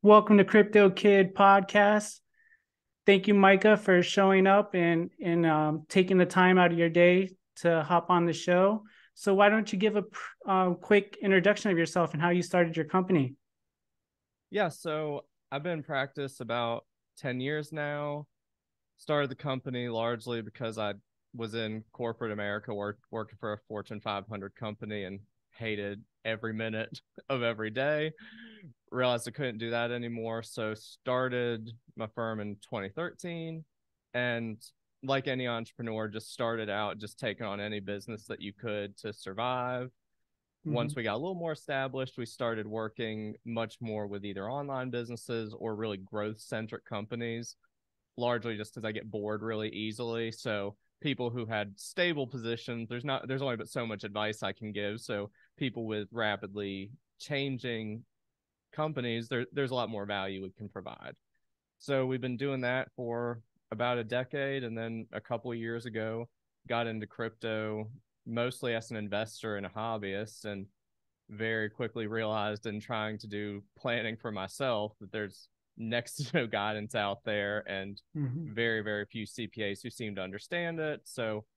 Welcome to Crypto Kid Podcast. Thank you, Micah, for showing up and taking the time out of your day to hop on the show. So, why don't you give a quick introduction of yourself and how you started your company? Yeah, so I've been in practice about 10 years now. Started the company largely because I was in corporate America working for a Fortune 500 company and hated every minute of every day. Realized I couldn't do that anymore, so started my firm in 2013 and like any entrepreneur just started out just taking on any business that you could to survive. Once Mhm. we got a little more established, we started working much more with either online businesses or really growth centric companies, largely just because I get bored really easily. So people who had stable positions, there's only but so much advice I can give. So people with rapidly changing companies, there's a lot more value we can provide. So we've been doing that for about a decade, and then a couple of years ago, got into crypto mostly as an investor and a hobbyist, and very quickly realized in trying to do planning for myself that there's next to no guidance out there and Mhm. very, very few CPAs who seem to understand it. So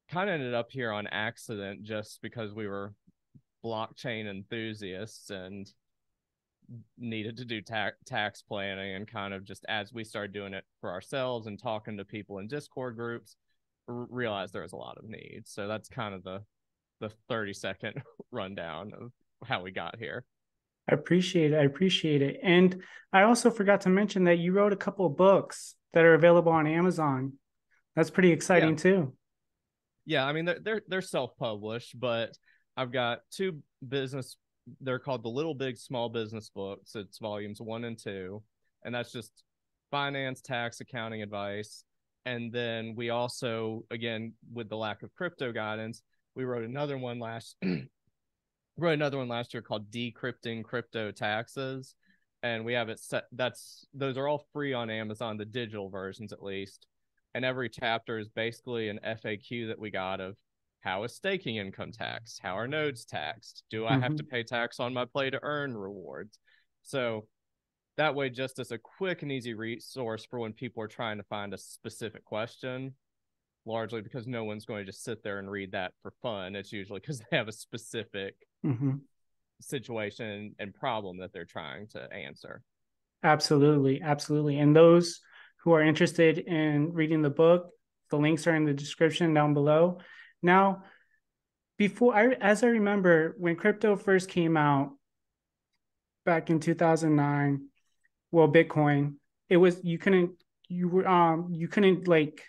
kind of ended up here on accident just because we were blockchain enthusiasts and needed to do tax planning, and kind of just as we started doing it for ourselves and talking to people in Discord groups, realized there was a lot of need. So that's kind of the 30-second rundown of how we got here. I appreciate it. I appreciate it. And I also forgot to mention that you wrote a couple of books that are available on Amazon. That's pretty Yeah, exciting too. yeah. I mean, they're self-published, but I've got two business. They're called the Little Big Small Business books. It's volumes 1 and 2, and that's just finance, tax, accounting advice. And then we also, again, with the lack of crypto guidance, we wrote another one last year called Decrypting Crypto Taxes, and we have it set. Those are all free on Amazon, the digital versions at least. And every chapter is basically an FAQ that we got of how is staking income taxed, how are nodes taxed, do I have to Mhm. pay tax on my play to earn rewards. So that way, just as a quick and easy resource for when people are trying to find a specific question, largely because no one's going to just sit there and read that for fun. It's usually because they have a specific Mhm. situation and problem that they're trying to answer. Absolutely, absolutely. And those who are interested in reading the book, the links are in the description down below. Now, as I remember, when crypto first came out back in 2009, well, Bitcoin, it was you couldn't like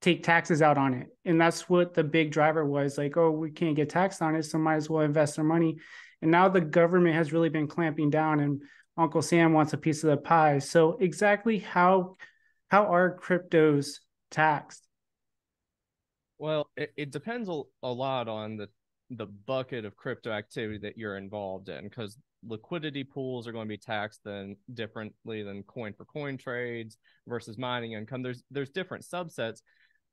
take taxes out on it, and that's what the big driver was. Like, oh, we can't get taxed on it, so might as well invest our money. And now the government has really been clamping down, and Uncle Sam wants a piece of the pie. So exactly how are cryptos taxed? Well, it depends a lot on the bucket of crypto activity that you're involved in, because liquidity pools are going to be taxed then differently than coin for coin trades versus mining income. There's different subsets,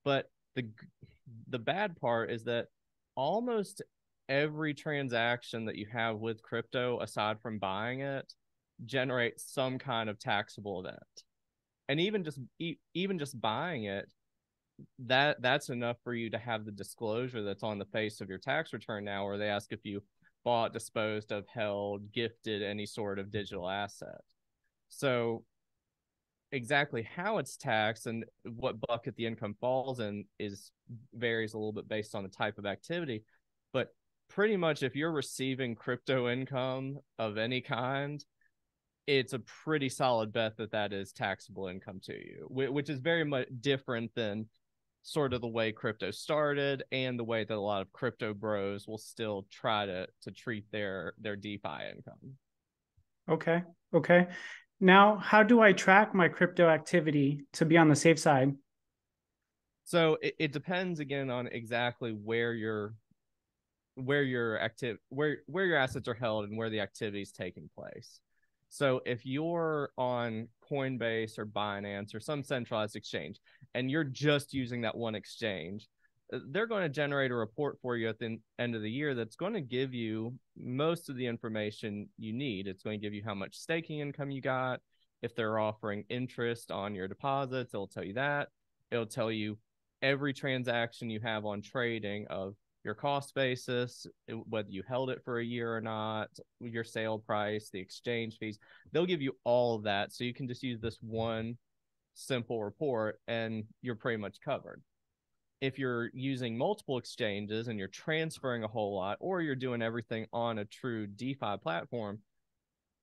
but the bad part is that almost every transaction that you have with crypto, aside from buying it, generates some kind of taxable event. And even just buying it, that's enough for you to have the disclosure that's on the face of your tax return now, where they ask if you bought, disposed of, held, gifted any sort of digital asset. So exactly how it's taxed and what bucket the income falls in is varies a little bit based on the type of activity. But pretty much if you're receiving crypto income of any kind, it's a pretty solid bet that that is taxable income to you, which is very much different than sort of the way crypto started and the way that a lot of crypto bros will still try to treat their DeFi income. Okay, okay. Now, how do I track my crypto activity to be on the safe side? So it depends again on exactly where your assets are held and where the activity is taking place. So if you're on Coinbase or Binance or some centralized exchange and you're just using that one exchange, they're going to generate a report for you at the end of the year that's going to give you most of the information you need. It's going to give you how much staking income you got. If they're offering interest on your deposits, it'll tell you that. It'll tell you every transaction you have on trading of your cost basis, whether you held it for a year or not, your sale price, the exchange fees. They'll give you all of that. So you can just use this one simple report and you're pretty much covered. If you're using multiple exchanges and you're transferring a whole lot, or you're doing everything on a true DeFi platform,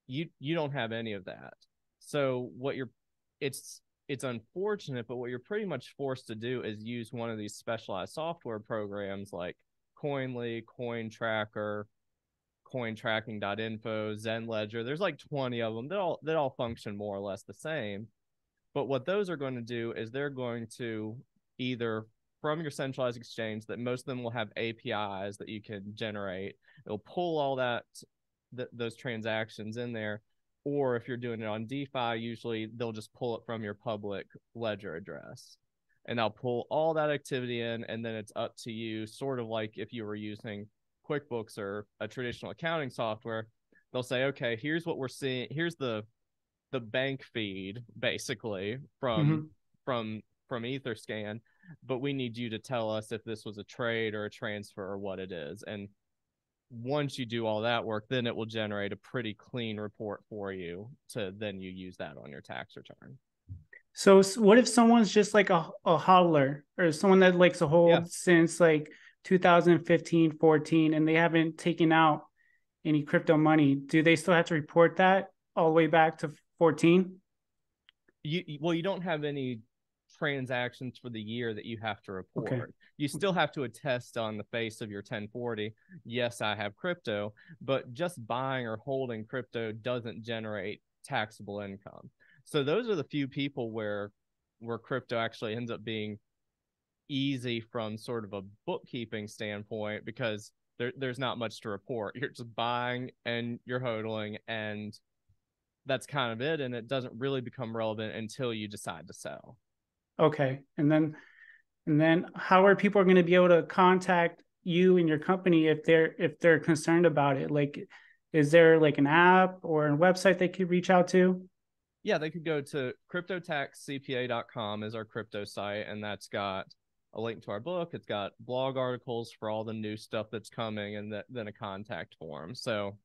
you don't have any of that. So it's unfortunate, but what you're pretty much forced to do is use one of these specialized software programs like Coinly, Coin Tracker, cointracking.info, Zen Ledger. There's like 20 of them that all function more or less the same. But what those are going to do is they're going to either from your centralized exchange, that most of them will have APIs that you can generate. It'll pull all those transactions in there. Or if you're doing it on DeFi, usually they'll just pull it from your public ledger address. And I'll pull all that activity in, and then it's up to you, sort of like if you were using QuickBooks or a traditional accounting software. They'll say, okay, here's what we're seeing. Here's the bank feed basically from Etherscan, but we need you to tell us if this was a trade or a transfer or what it is. And once you do all that work, then it will generate a pretty clean report for you to then you use that on your tax return. So what if someone's just like a hodler, or someone that likes to hold since like 2015, 14, and they haven't taken out any crypto money? Do they still have to report that all the way back to 14? You don't have any transactions for the year that you have to report. Okay. You still have to attest on the face of your 1040, yes, I have crypto, but just buying or holding crypto doesn't generate taxable income. So those are the few people where crypto actually ends up being easy from sort of a bookkeeping standpoint, because there's not much to report. You're just buying and you're hodling, and that's kind of it. And it doesn't really become relevant until you decide to sell. Okay. And then how are people going to be able to contact you and your company if they're concerned about it? Like, is there like an app or a website they could reach out to? Yeah, they could go to cryptotaxcpa.com is our crypto site, and that's got a link to our book. It's got blog articles for all the new stuff that's coming, and then a contact form. So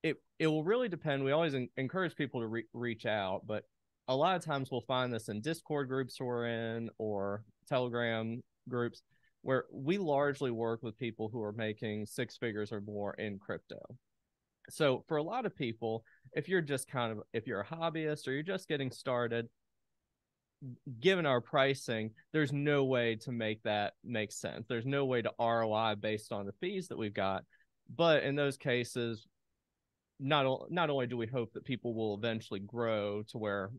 it will really depend. We always encourage people to reach out, but a lot of times we'll find this in Discord groups we're in, or Telegram groups, where we largely work with people who are making six figures or more in crypto. So for a lot of people, if you're a hobbyist or you're just getting started, given our pricing, there's no way to make that make sense. There's no way to ROI based on the fees that we've got. But in those cases, not only do we hope that people will eventually grow to where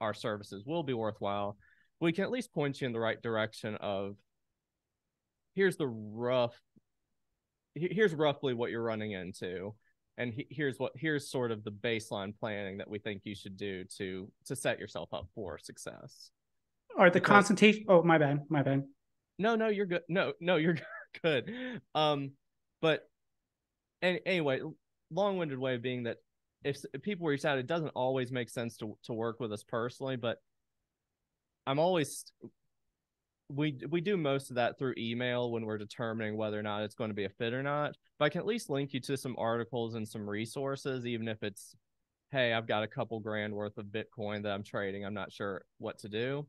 our services will be worthwhile, we can at least point you in the right direction of here's roughly what you're running into, and here's sort of the baseline planning that we think you should do to set yourself up for success. Or the consultation. Oh, my bad. No, you're good. No, you're good. But anyway, long-winded way of being that if people reach out, it doesn't always make sense to work with us personally, but we do most of that through email when we're determining whether or not it's going to be a fit or not. But I can at least link you to some articles and some resources, even if it's, hey, I've got a couple grand worth of Bitcoin that I'm trading, I'm not sure what to do.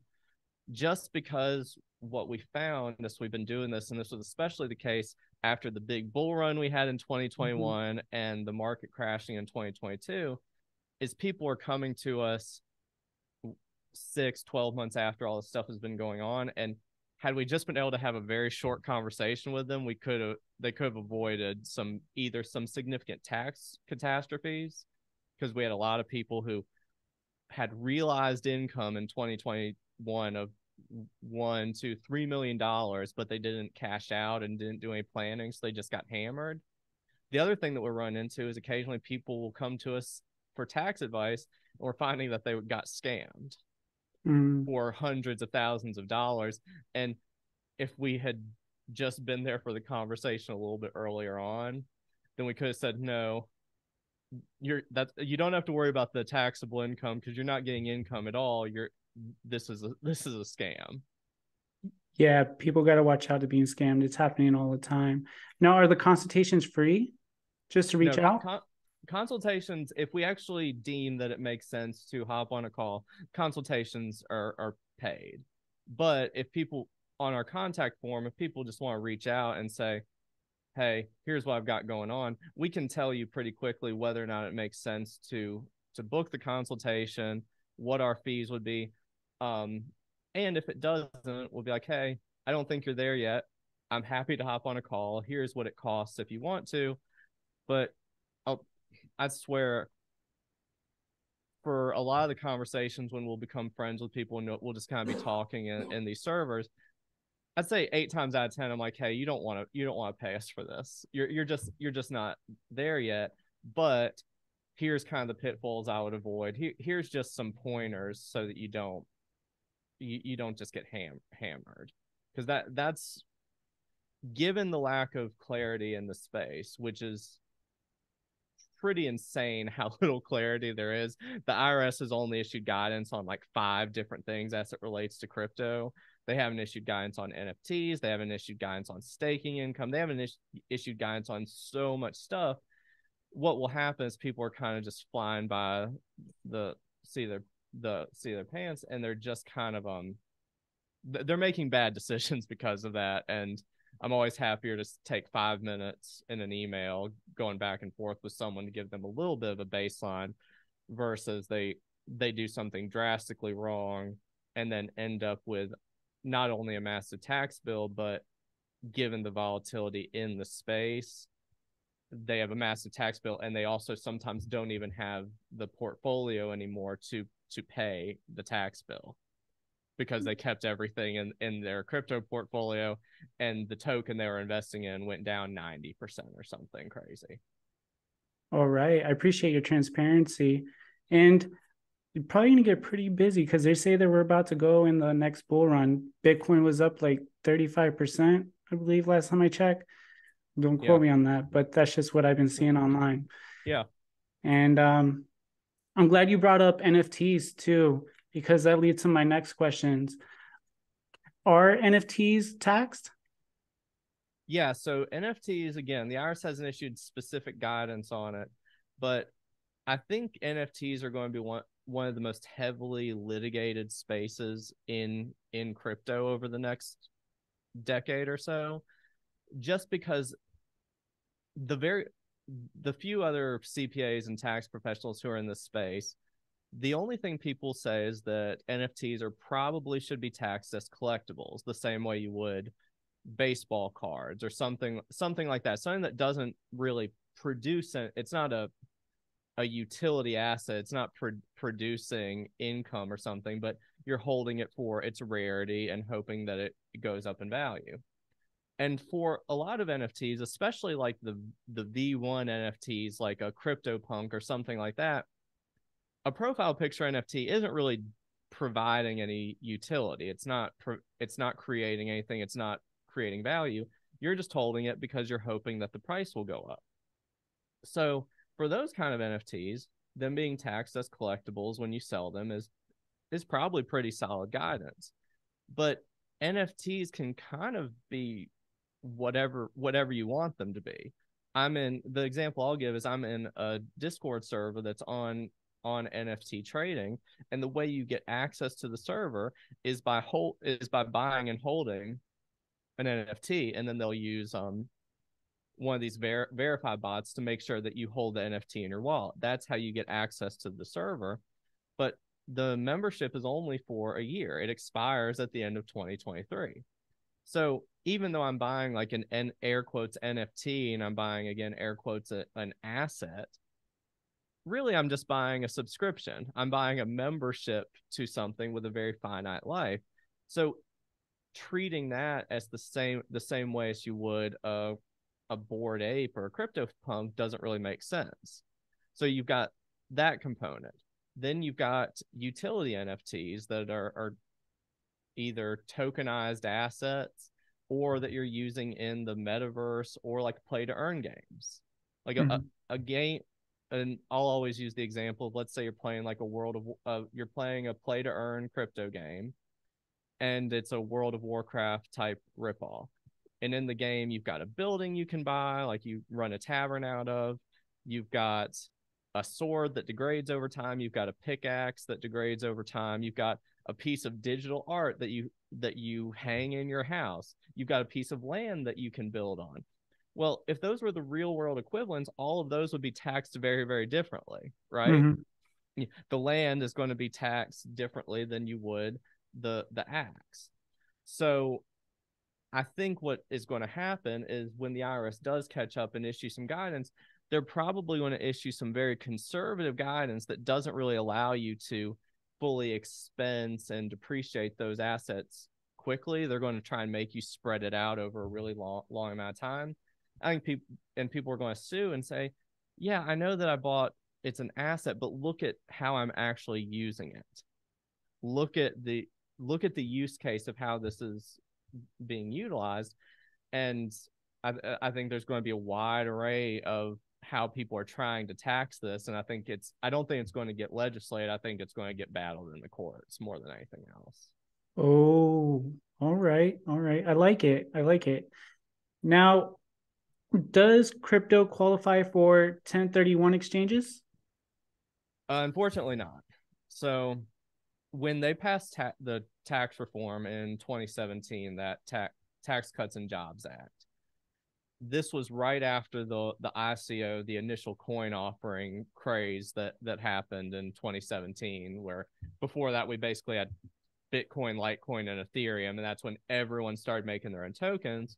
Just because what we found as we've been doing this, and this was especially the case after the big bull run we had in 2021 and the market crashing in 2022, is people are coming to us 6-12 months after all this stuff has been going on, and had we just been able to have a very short conversation with them, they could have avoided some significant tax catastrophes, because we had a lot of people who had realized income in 2021 of $1 to $3 million, but they didn't cash out and didn't do any planning, so they just got hammered. The other thing that we're running into is occasionally people will come to us for tax advice, and we're finding that they got scammed for hundreds of thousands of dollars. And if we had just been there for the conversation a little bit earlier on, then we could have said no. You don't have to worry about the taxable income because you're not getting income at all. This is a scam. Yeah, people got to watch out to being scammed. It's happening all the time. Now, are the consultations free just to reach No, out? consultations, if we actually deem that it makes sense to hop on a call, consultations are paid. But if people on our contact form, if people just want to reach out and say, hey, here's what I've got going on, we can tell you pretty quickly whether or not it makes sense to book the consultation, what our fees would be. And if it doesn't, we'll be like, hey, I don't think you're there yet. I'm happy to hop on a call. Here's what it costs if you want to. But I swear, for a lot of the conversations when we'll become friends with people and we'll just kind of be talking in these servers, I'd say 8 times out of 10, I'm like, hey, you don't want to pay us for this. You're just not there yet. But here's kind of the pitfalls I would avoid. Here's just some pointers so that you don't just get hammered, because that's given the lack of clarity in the space, which is pretty insane how little clarity there is. The IRS has only issued guidance on like 5 different things as it relates to crypto. They haven't issued guidance on NFTs. They haven't issued guidance on staking income. They haven't issued guidance on so much stuff. What will happen is people are kind of just flying by the seat of their pants, and they're just kind of they're making bad decisions because of that. And I'm always happier to take 5 minutes in an email going back and forth with someone to give them a little bit of a baseline versus they do something drastically wrong and then end up with not only a massive tax bill, but given the volatility in the space, they have a massive tax bill, and they also sometimes don't even have the portfolio anymore to pay the tax bill because they kept everything in their crypto portfolio, and the token they were investing in went down 90% or something crazy. All right. I appreciate your transparency. And you're probably going to get pretty busy because they say that we're about to go in the next bull run. Bitcoin was up like 35%, I believe, last time I checked. Don't quote me on that, but that's just what I've been seeing online. Yeah. And I'm glad you brought up NFTs too, because that leads to my next questions. Are NFTs taxed? Yeah, so NFTs, again, the IRS hasn't issued specific guidance on it, but I think NFTs are going to be one of the most heavily litigated spaces in crypto over the next decade or so, just because the few other CPAs and tax professionals who are in this space, the only thing people say is that NFTs probably should be taxed as collectibles, the same way you would baseball cards or something like that. Something that doesn't really produce it's not a utility asset. It's not producing income or something, but you're holding it for its rarity and hoping that it goes up in value. And for a lot of NFTs, especially like the V1 NFTs, like a CryptoPunk or something like that, a profile picture NFT isn't really providing any utility. It's not creating anything. It's not creating value. You're just holding it because you're hoping that the price will go up. So for those kind of NFTs, them being taxed as collectibles when you sell them is probably pretty solid guidance. But NFTs can kind of be whatever you want them to be. The example I'll give is I'm in a Discord server that's on NFT trading, and the way you get access to the server is by buying and holding an NFT, and then they'll use one of these verified bots to make sure that you hold the NFT in your wallet. That's how you get access to the server. But the membership is only for a year. It expires at the end of 2023. So even though I'm buying like an air quotes NFT, and I'm buying, again, air quotes, an asset, really I'm just buying a subscription. I'm buying a membership to something with a very finite life. So treating that as the same way as you would a Bored Ape or a CryptoPunk doesn't really make sense. So you've got that component. Then you've got utility NFTs that are either tokenized assets or that you're using in the metaverse or like play to earn games. Like Mhm. a game, and I'll always use the example of, let's say you're playing like you're playing a play to earn crypto game, and it's a World of Warcraft type ripoff. And in the game, you've got a building you can buy, like you run a tavern out of. You've got a sword that degrades over time. You've got a pickaxe that degrades over time. You've got a piece of digital art that you hang in your house. You've got a piece of land that you can build on. Well, if those were the real world equivalents, all of those would be taxed very, very differently, right? Mhm. The land is going to be taxed differently than you would the axe. So I think what is going to happen is when the IRS does catch up and issue some guidance, they're probably going to issue some very conservative guidance that doesn't really allow you to fully expense and depreciate those assets quickly. They're going to try and make you spread it out over a really long amount of time. I think people are going to sue and say, yeah, I know that I bought it's an asset, but look at how I'm actually using it. Look at the use case of how this is being utilized. And I think there's going to be a wide array of how people are trying to tax this. And I don't think it's going to get legislated. I think it's going to get battled in the courts more than anything else. Oh, all right. All right. I like it. I like it. Now, does crypto qualify for 1031 exchanges? Unfortunately not. So when they passed the tax reform in 2017, that Tax Cuts and Jobs Act, this was right after the ICO, the initial coin offering craze that happened in 2017, where before that we basically had Bitcoin, Litecoin, and Ethereum, and that's when everyone started making their own tokens.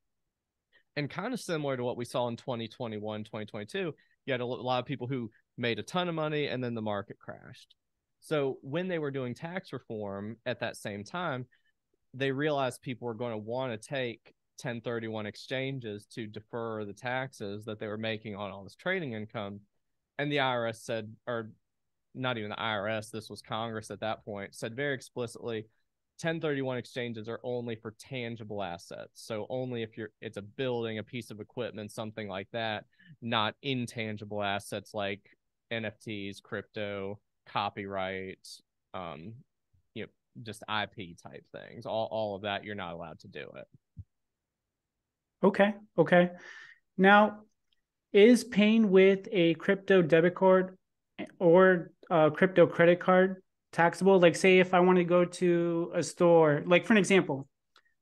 And kind of similar to what we saw in 2021, 2022, you had a lot of people who made a ton of money and then the market crashed. So when they were doing tax reform at that same time, they realized people were going to want to take 1031 exchanges to defer the taxes that they were making on all this trading income. And the IRS said, or not even the IRS, this was Congress at that point, said very explicitly 1031 exchanges are only for tangible assets. So only if it's a building, a piece of equipment, something like that, not intangible assets like NFTs, crypto, copyright, um, just IP type things. All of that, you're not allowed to do it. Okay. Okay. Now, is paying with a crypto debit card or a crypto credit card taxable? Like, say, if I want to go to a store, like for an example,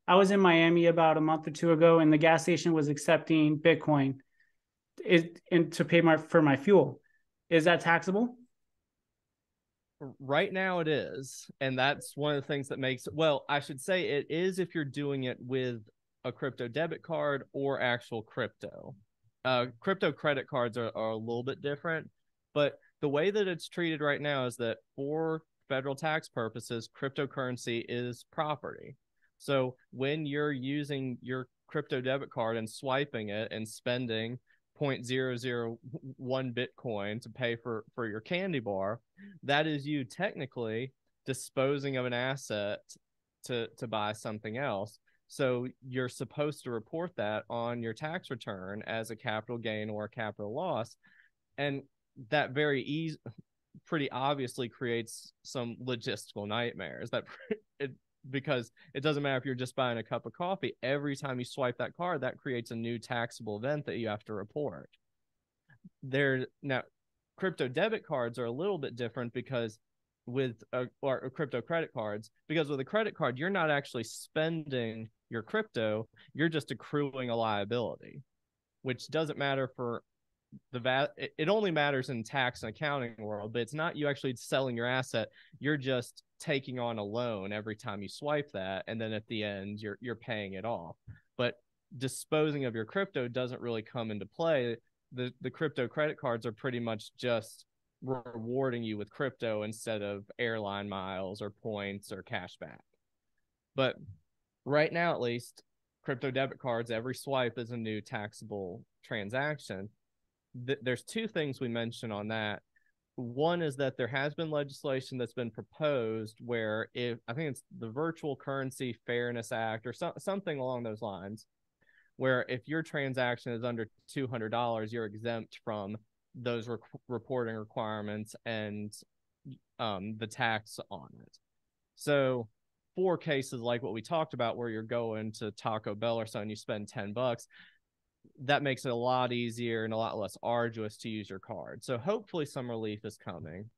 I was in Miami about a month or two ago, and the gas station was accepting Bitcoin and to pay for my fuel. Is that taxable? Right now it is, and that's one of the things that makes it, well, I should say it is if you're doing it with a crypto debit card or actual crypto. Crypto credit cards are a little bit different, but the way that it's treated right now is that for federal tax purposes, cryptocurrency is property. So when you're using your crypto debit card and swiping it and spending 0.001 Bitcoin to pay for your candy bar, that is you technically disposing of an asset to buy something else. So you're supposed to report that on your tax return as a capital gain or a capital loss. And that pretty obviously creates some logistical nightmares because it doesn't matter if you're just buying a cup of coffee. Every time you swipe that card, that creates a new taxable event that you have to report. Now, crypto debit cards are a little bit different because or crypto credit cards, because with a credit card, you're not actually spending your crypto, you're just accruing a liability, which doesn't matter for it only matters in tax and accounting world, but it's not you actually selling your asset. You're just taking on a loan every time you swipe that, and then at the end you're paying it off. But disposing of your crypto doesn't really come into play. The crypto credit cards are pretty much just rewarding you with crypto instead of airline miles or points or cash back. But right now, at least, crypto debit cards, every swipe is a new taxable transaction. There's two things we mention on that. One is that there has been legislation that's been proposed where, if I think it's the Virtual Currency Fairness Act or something along those lines, where if your transaction is under $200, you're exempt from those reporting requirements and the tax on it. So for cases like what we talked about, where you're going to Taco Bell or something, you spend $10, that makes it a lot easier and a lot less arduous to use your card. So hopefully some relief is coming.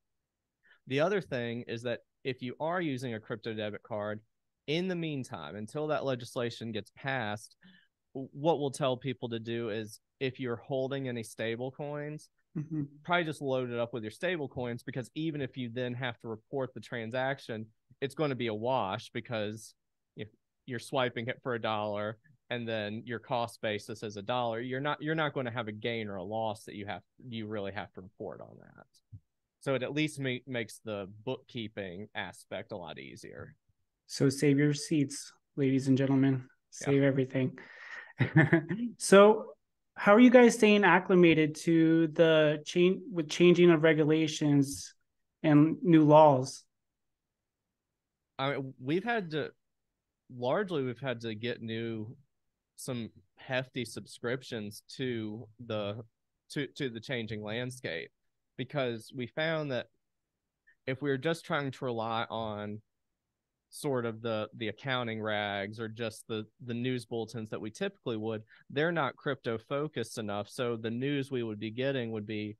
The other thing is that if you are using a crypto debit card, in the meantime, until that legislation gets passed, what we'll tell people to do is, if you're holding any stable coins, probably just load it up with your stable coins, because even if you then have to report the transaction, it's going to be a wash, because if you're swiping it for $1 and then your cost basis is $1, you're not going to have a gain or a loss that you really have to report on that. So it at least makes the bookkeeping aspect a lot easier. So save your receipts, ladies and gentlemen. Save Yeah. everything. So how are you guys staying acclimated to the changing of regulations and new laws? I mean, we've had to get some hefty subscriptions to the changing landscape, because we found that if we were just trying to rely on sort of the accounting rags or just the news bulletins that we typically would, they're not crypto focused enough. So the news we would be getting would be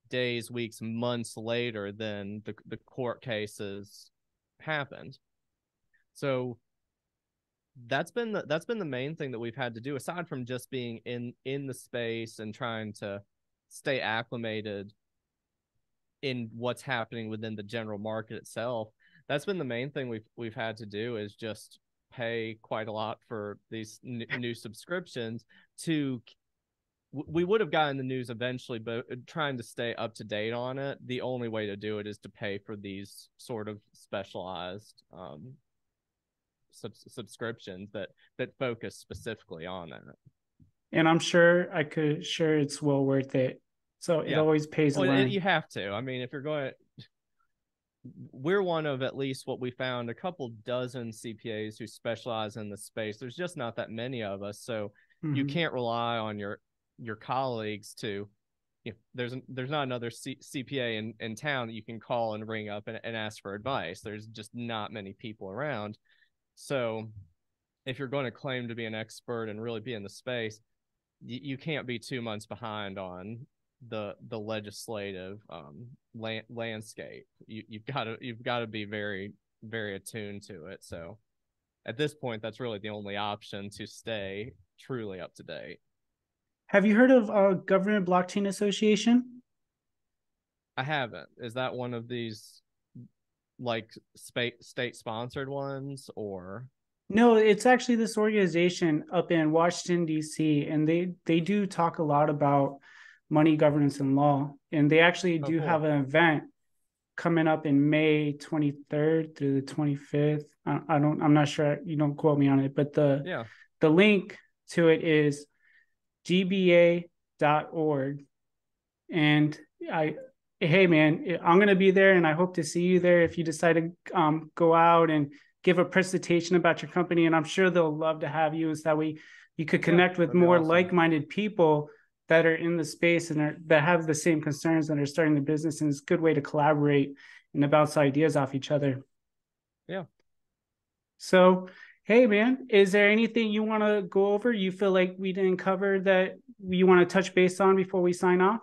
days, weeks, months later than the court cases happened. So that's been the main thing that we've had to do, aside from just being in the space and trying to stay acclimated in what's happening within the general market itself. That's been the main thing we've had to do, is just pay quite a lot for these new subscriptions. We would have gotten the news eventually, but trying to stay up to date on it, the only way to do it is to pay for these sort of specialized subscriptions that focus specifically on it. And I'm sure it's well worth it. So it always pays to learn. You have to. I mean, if you're going, we're one of at least what we found a couple dozen CPAs who specialize in the space. There's just not that many of us, so you can't rely on your colleagues to. There's not another CPA in town that you can call and ring up and ask for advice. There's just not many people around. So if you're going to claim to be an expert and really be in the space, you can't be 2 months behind on the legislative landscape. You've got to be very, very attuned to it. So at this point, that's really the only option to stay truly up to date. Have you heard of Government Blockchain Association? I haven't. Is that one of these like state sponsored ones, or? No, it's actually this organization up in Washington, D.C., and they do talk a lot about money governance and law. And they actually do have an event coming up in May 23rd through the 25th. I'm not sure. You don't quote me on it, but the link to it is gba.org. And hey man, I'm going to be there, and I hope to see you there if you decide to go out and give a presentation about your company. And I'm sure they'll love to have you, so that way you could connect with more like-minded people that are in the space and that have the same concerns and are starting the business. And it's a good way to collaborate and bounce ideas off each other. Yeah. So, hey man, is there anything you want to go over, you feel like we didn't cover, that you want to touch base on before we sign off?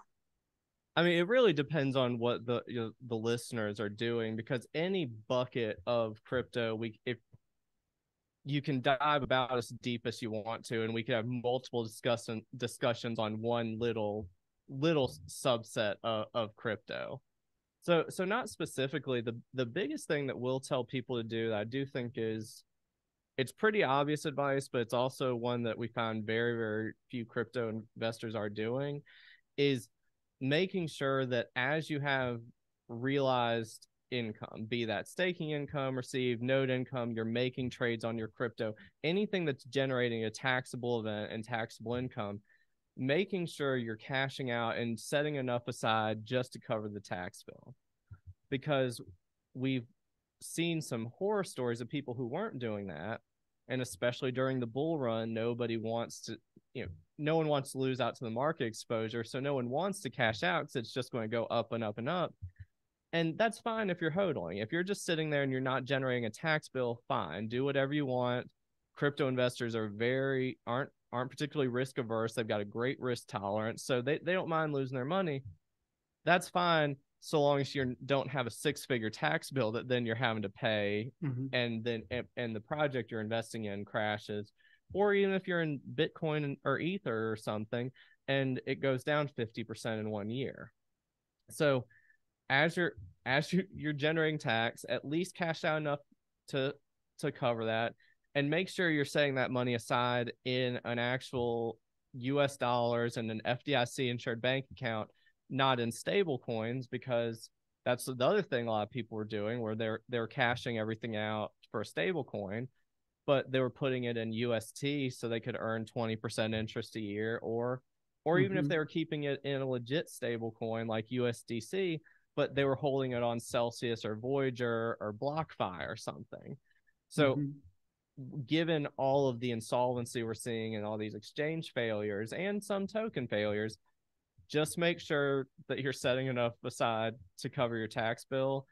I mean, it really depends on what the listeners are doing, because any bucket of crypto, if you can dive about as deep as you want to, and we could have multiple discussions on one little subset of crypto. So not specifically, the biggest thing that we'll tell people to do, that I do think is, it's pretty obvious advice, but it's also one that we found very, very few crypto investors are doing, is making sure that as you have realized income, be that staking income, received node income, you're making trades on your crypto, anything that's generating a taxable event and taxable income, making sure you're cashing out and setting enough aside just to cover the tax bill. Because we've seen some horror stories of people who weren't doing that. And especially during the bull run, nobody wants to, no one wants to lose out to the market exposure. So no one wants to cash out because it's just going to go up and up and up. And that's fine if you're hodling. If you're just sitting there and you're not generating a tax bill, fine, do whatever you want. Crypto investors aren't particularly risk averse. They've got a great risk tolerance, so they don't mind losing their money. That's fine, so long as you don't have a 6-figure tax bill that then you're having to pay, and the project you're investing in crashes, or even if you're in Bitcoin or Ether or something, and it goes down 50% in 1 year. So as you're generating tax, at least cash out enough to cover that, and make sure you're setting that money aside in an actual US dollars and an FDIC insured bank account, not in stable coins, because that's the other thing a lot of people were doing, where they're cashing everything out for a stable coin, but they were putting it in UST so they could earn 20% interest a year, or even if they were keeping it in a legit stable coin like USDC, but they were holding it on Celsius or Voyager or BlockFi or something. So given all of the insolvency we're seeing and all these exchange failures and some token failures, just make sure that you're setting enough aside to cover your tax bill.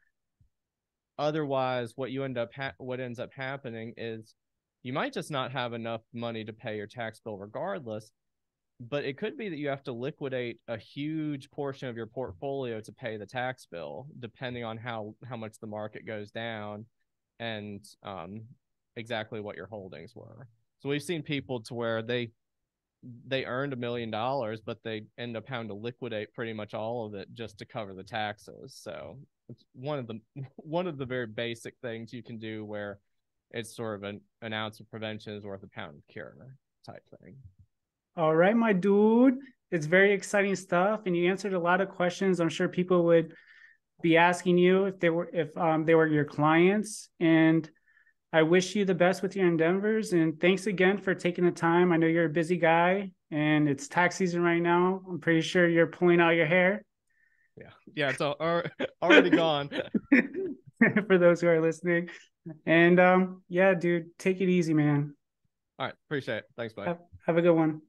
Otherwise, what ends up happening is you might just not have enough money to pay your tax bill regardless, but it could be that you have to liquidate a huge portion of your portfolio to pay the tax bill, depending on how much the market goes down and exactly what your holdings were. So we've seen people to where they earned $1 million, but they end up having to liquidate pretty much all of it just to cover the taxes. So it's one of the very basic things you can do, where it's sort of an ounce of prevention is worth a pound of cure type thing. All right, my dude. It's very exciting stuff, and you answered a lot of questions I'm sure people would be asking you if they were your clients. And I wish you the best with your endeavors. And thanks again for taking the time. I know you're a busy guy, and it's tax season right now. I'm pretty sure you're pulling out your hair. Yeah, it's already gone. For those who are listening. And yeah, dude, take it easy, man. All right, appreciate it. Thanks, bye. Have a good one.